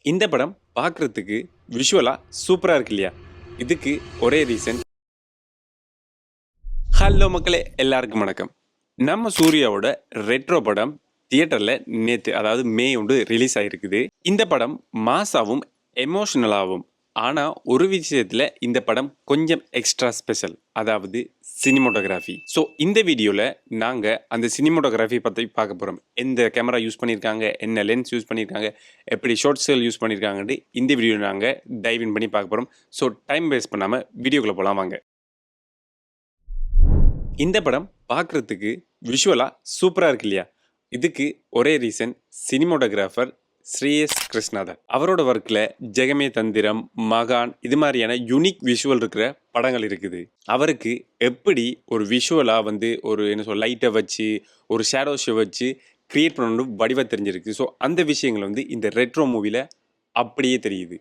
இந்த படம் பார்க்குறதுக்கு விஷுவலாக சூப்பராக இருக்கு இல்லையா? இதுக்கு ஒரே ரீசன். ஹலோ மக்களே, எல்லாருக்கும் வணக்கம். நம்ம சூர்யாவோட ரெட்ரோ படம் தியேட்டரில் நேற்று, அதாவது மே ஒன்று ரிலீஸ் ஆகிருக்குது. இந்த படம் மாசாவும் எமோஷனலாகவும், ஆனால் ஒரு விஷயத்தில் இந்த படம் கொஞ்சம் எக்ஸ்ட்ரா ஸ்பெஷல், அதாவது சினிமோட்டோகிராஃபி. ஸோ இந்த வீடியோவில் நாங்கள் அந்த சினிமோட்டோகிராஃபி பற்றி பார்க்க போகிறோம். எந்த கேமரா யூஸ் பண்ணியிருக்காங்க, என்ன லென்ஸ் யூஸ் பண்ணியிருக்காங்க, எப்படி ஷார்ட்ஸ்கள் யூஸ் பண்ணியிருக்காங்கன்ட்டு இந்த வீடியோவில் நாங்கள் டைவ் இன் பண்ணி பார்க்க போகிறோம். ஸோ டைம் வேஸ்ட் பண்ணாமல் வீடியோக்குள்ளே போகலாம் வாங்க. இந்த படம் பார்க்குறதுக்கு விஷுவலாக சூப்பராக இருக்கு இல்லையா? இதுக்கு ஒரே ரீசன், சினிமோட்டோகிராஃபர் ஸ்ரீஎஸ் கிருஷ்ணாதர். அவரோட ஒர்க்கில் ஜெகமே தந்திரம், மகான், இது மாதிரியான யூனிக் விஷுவல் இருக்கிற படங்கள் இருக்குது. அவருக்கு எப்படி ஒரு விஷுவலாக ஒரு லைட்டை வச்சு, ஒரு ஷேடோஸை வச்சு கிரியேட் பண்ணணும் வடிவாக தெரிஞ்சிருக்கு. ஸோ அந்த விஷயங்கள் இந்த ரெட்ரோ மூவியில் அப்படியே தெரியுது.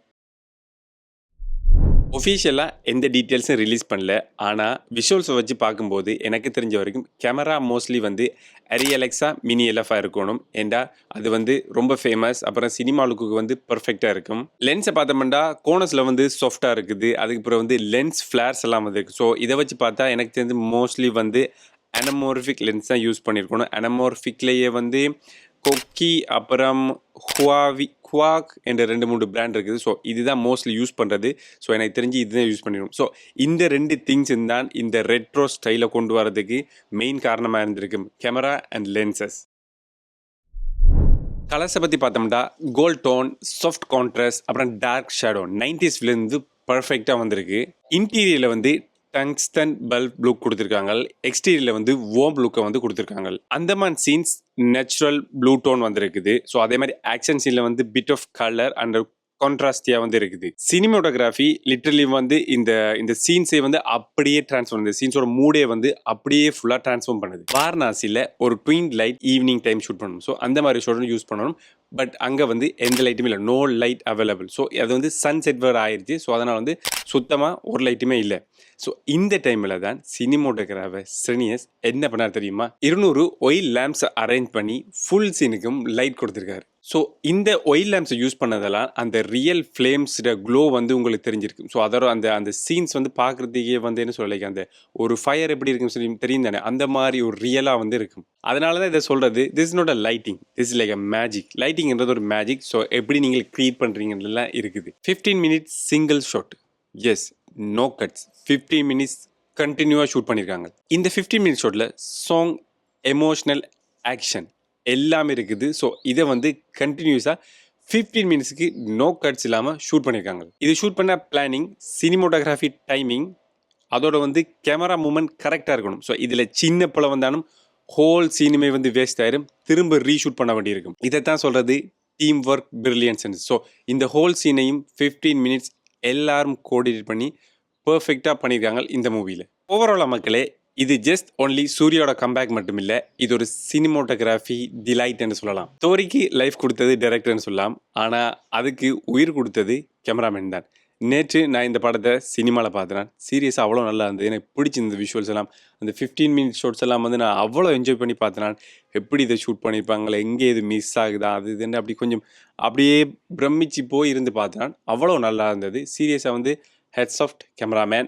ஒஃபிஷியலாக எந்த டீட்டெயில்ஸும் ரிலீஸ் பண்ணல. ஆனால் விஷுவல்ஸை வச்சு பார்க்கும்போது எனக்கு தெரிஞ்ச வரைக்கும் camera mostly ARRI Alexa mini எல்எஃபாக இருக்கணும். ஏண்டா அது ரொம்ப ஃபேமஸ். அப்புறம் சினிமா லுக்கு பர்ஃபெக்டாக இருக்கும். லென்ஸை பார்த்தோம்னா கோனஸில் சாஃப்டாக இருக்குது. அதுக்கப்புறம் லென்ஸ் ஃப்ளார்ஸ் எல்லாம் இருக்குது. ஸோ இதை வச்சு பார்த்தா எனக்கு தெரிஞ்சு மோஸ்ட்லி அனமோர்ஃபிக் லென்ஸ் தான் யூஸ் பண்ணியிருக்கணும். அனமோர்ஃபிக்லேயே கொக்கி, அப்புறம் குவாக் என்ற 2-3 பிராண்ட் இருக்குது. ஸோ இதுதான் மோஸ்ட்லி யூஸ் பண்ணுறது. ஸோ எனக்கு தெரிஞ்சு இதுதான் யூஸ் பண்ணிடும். ஸோ இந்த 2 திங்ஸ் தான் இந்த ரெட்ரோ ஸ்டைலை கொண்டு வரதுக்கு மெயின் காரணமாக இருந்திருக்கு, கேமரா அண்ட் லென்சஸ். கலர்ஸை பற்றி பார்த்தோம்னா கோல்ட் டோன், சாஃப்ட் கான்ட்ராஸ்ட், அப்புறம் டார்க் ஷேடோ 90s பர்ஃபெக்டாக வந்திருக்கு. இன்டீரியரில் டங்ஸ்டன் பல்ப் லுக் கொடுத்துருக்காங்க. எக்ஸ்டீரியரில் வார்ம் லுக்கை கொடுத்துருக்காங்க. Andaman scenes natural blue tone இருக்குது. ஸோ அதே மாதிரி ஆக்ஷன் சீனில் பிட் ஆஃப் கலர் அண்ட் கான்ட்ராஸ்டியாக இருக்குது. சினிமோட்டோகிராஃபி லிட்டரலி இந்த சீன்ஸை அப்படியே டிரான்ஸ்ஃபார்ம் பண்ணுது. சீன்ஸோட மூடே அப்படியே ஃபுல்லாக டிரான்ஸ்ஃபார்ம் பண்ணுது. வாரணாசியில் ஒரு twin light evening time shoot பண்ணணும். ஸோ அந்த மாதிரி ஷூட் யூஸ் பண்ணணும். பட் அங்கே எந்த லைட்டுமே இல்லை, நோ லைட் அவைலபிள். ஸோ அது சன்செட் வேறு ஆயிடுச்சு. ஸோ அதனால் சுத்தமாக ஒரு லைட்டுமே இல்லை. ஸோ இந்த டைமில் தான் சினிமோட்டோகிராஃபர் ஸ்ரீனியஸ் என்ன பண்ணார் தெரியுமா? 200 ஒயில் லேம்ப்ஸை அரேஞ்ச் பண்ணி ஃபுல் சீனுக்கும் லைட் கொடுத்துருக்காரு. ஸோ இந்த ஒயில் லேம்ப்ஸை யூஸ் பண்ணதெல்லாம் அந்த ரியல் ஃப்ளேம்ஸோட க்ளோ உங்களுக்கு தெரிஞ்சிருக்கு. ஸோ அதோட அந்த சீன்ஸ் பார்க்குறதுக்கே என்ன சொல்ல, அந்த ஒரு ஃபயர் எப்படி இருக்குன்னு சொல்லி தெரியும் தானே, அந்த மாதிரி ஒரு ரியலாக இருக்கும். அதனால தான் இதை சொல்கிறது, this is not a lighting, this is like a magic. லைட்டிங்கிறது ஒரு மேஜிக். ஸோ எப்படி நீங்கள் க்ரியேட் பண்ணுறீங்கலாம் இருக்குது. 15 minutes single shot, yes, no cuts. 15 minutes கண்டினியூவாக ஷூட் பண்ணியிருக்காங்க. இந்த 15 மினிட்ஸ் ஷாட்டில் சாங், எமோஷ்னல், ஆக்ஷன் எல்லாமே இருக்குது. ஸோ இதை கண்டினியூஸாக 15 மினிட்ஸுக்கு நோ கட்ஸ் இல்லாமல் ஷூட் பண்ணியிருக்காங்க. இது ஷூட் பண்ண பிளானிங், சினிமோட்டோகிராஃபி டைமிங், அதோட கேமரா மூமெண்ட் கரெக்டாக இருக்கணும். ஸோ இதில் சின்ன பழம் வந்தாலும் ஹோல் சீனுமே வேஸ்ட் ஆயிரும், திரும்ப ரீஷூட் பண்ண வேண்டியிருக்கும். இதைத்தான் சொல்கிறது டீம் ஒர்க் பிரில்லியன்ஸ். ஸோ இந்த ஹோல் சீனையும் 15 மினிட்ஸ் எல்லாரும் கோஆர்டினேட் பண்ணி பர்ஃபெக்டாக பண்ணியிருக்காங்க இந்த மூவியில். ஓவராலாக மக்களே, இது ஜஸ்ட் ஒன்லி சூர்யாவோட கம்பேக் மட்டும் இல்லை, இது ஒரு சினிமோட்டோகிராஃபி டிலைட்னு சொல்லலாம். ஸ்டோரிக்கு லைஃப் கொடுத்தது டைரக்டர்னு சொல்லலாம். ஆனால் அதுக்கு உயிர் கொடுத்தது கேமராமேன் தான். நேற்று நான் இந்த படத்தை சினிமாவில் பார்த்தேன். சீரியஸாக அவ்வளோ நல்லா இருந்தது. எனக்கு பிடிச்சிருந்த விஷுவல்ஸ் எல்லாம், அந்த 15 மினிட்ஸ் ஷார்ட்ஸ் எல்லாம் நான் அவ்வளோ என்ஜாய் பண்ணி பார்த்தேன். எப்படி இதை ஷூட் பண்ணியிருப்பாங்களே, எங்கே இது மிஸ் ஆகுதா, அது இதுன்னு அப்படி கொஞ்சம் அப்படியே பிரமிச்சு போய் இருந்து பார்த்தேன். அவ்வளோ நல்லா இருந்தது. சீரியஸாக ஹெட்ஸ் ஆஃப் கேமராமேன்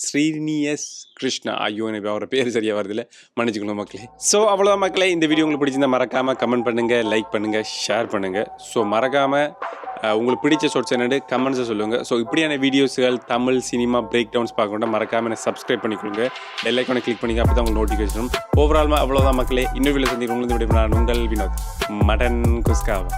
ஸ்ரீனியஸ் கிருஷ்ணா. ஐயோ, எனக்கு அவரோட பேர் சரியாக வருதில்ல, மன்னிச்சுக்கணும் மக்களே. ஸோ அவ்வளோதான் மக்களே. இந்த வீடியோ உங்களுக்கு பிடிச்சிருந்தா மறக்காமல் கமெண்ட் பண்ணுங்கள், லைக் பண்ணுங்கள், ஷேர் பண்ணுங்கள். ஸோ மறக்காமல் உங்களுக்கு பிடிச்ச ஷார்ட்ஸ் என்னென்னு கமெண்ட்ஸை சொல்லுங்கள். ஸோ இப்படியான வீடியோஸ்கள், தமிழ் சினிமா பிரேக் டவுன்ஸ் பார்க்கணும் மறக்காமல் எனக்கு சப்ஸ்கிரைப் பண்ணிக்கொள்ளுங்க. பெல் ஐக்கானை கிளிக் பண்ணிங்க, அப்போ தான் உங்களுக்கு நோட்டிஃபிகேஷன். ஓவரால் அவ்வளோதான் மக்களே. இன்னொரு வீடியோ சந்திக்கிறவங்களுக்கு நான் உங்கள் வினோத் மடன் குஸ்காவா.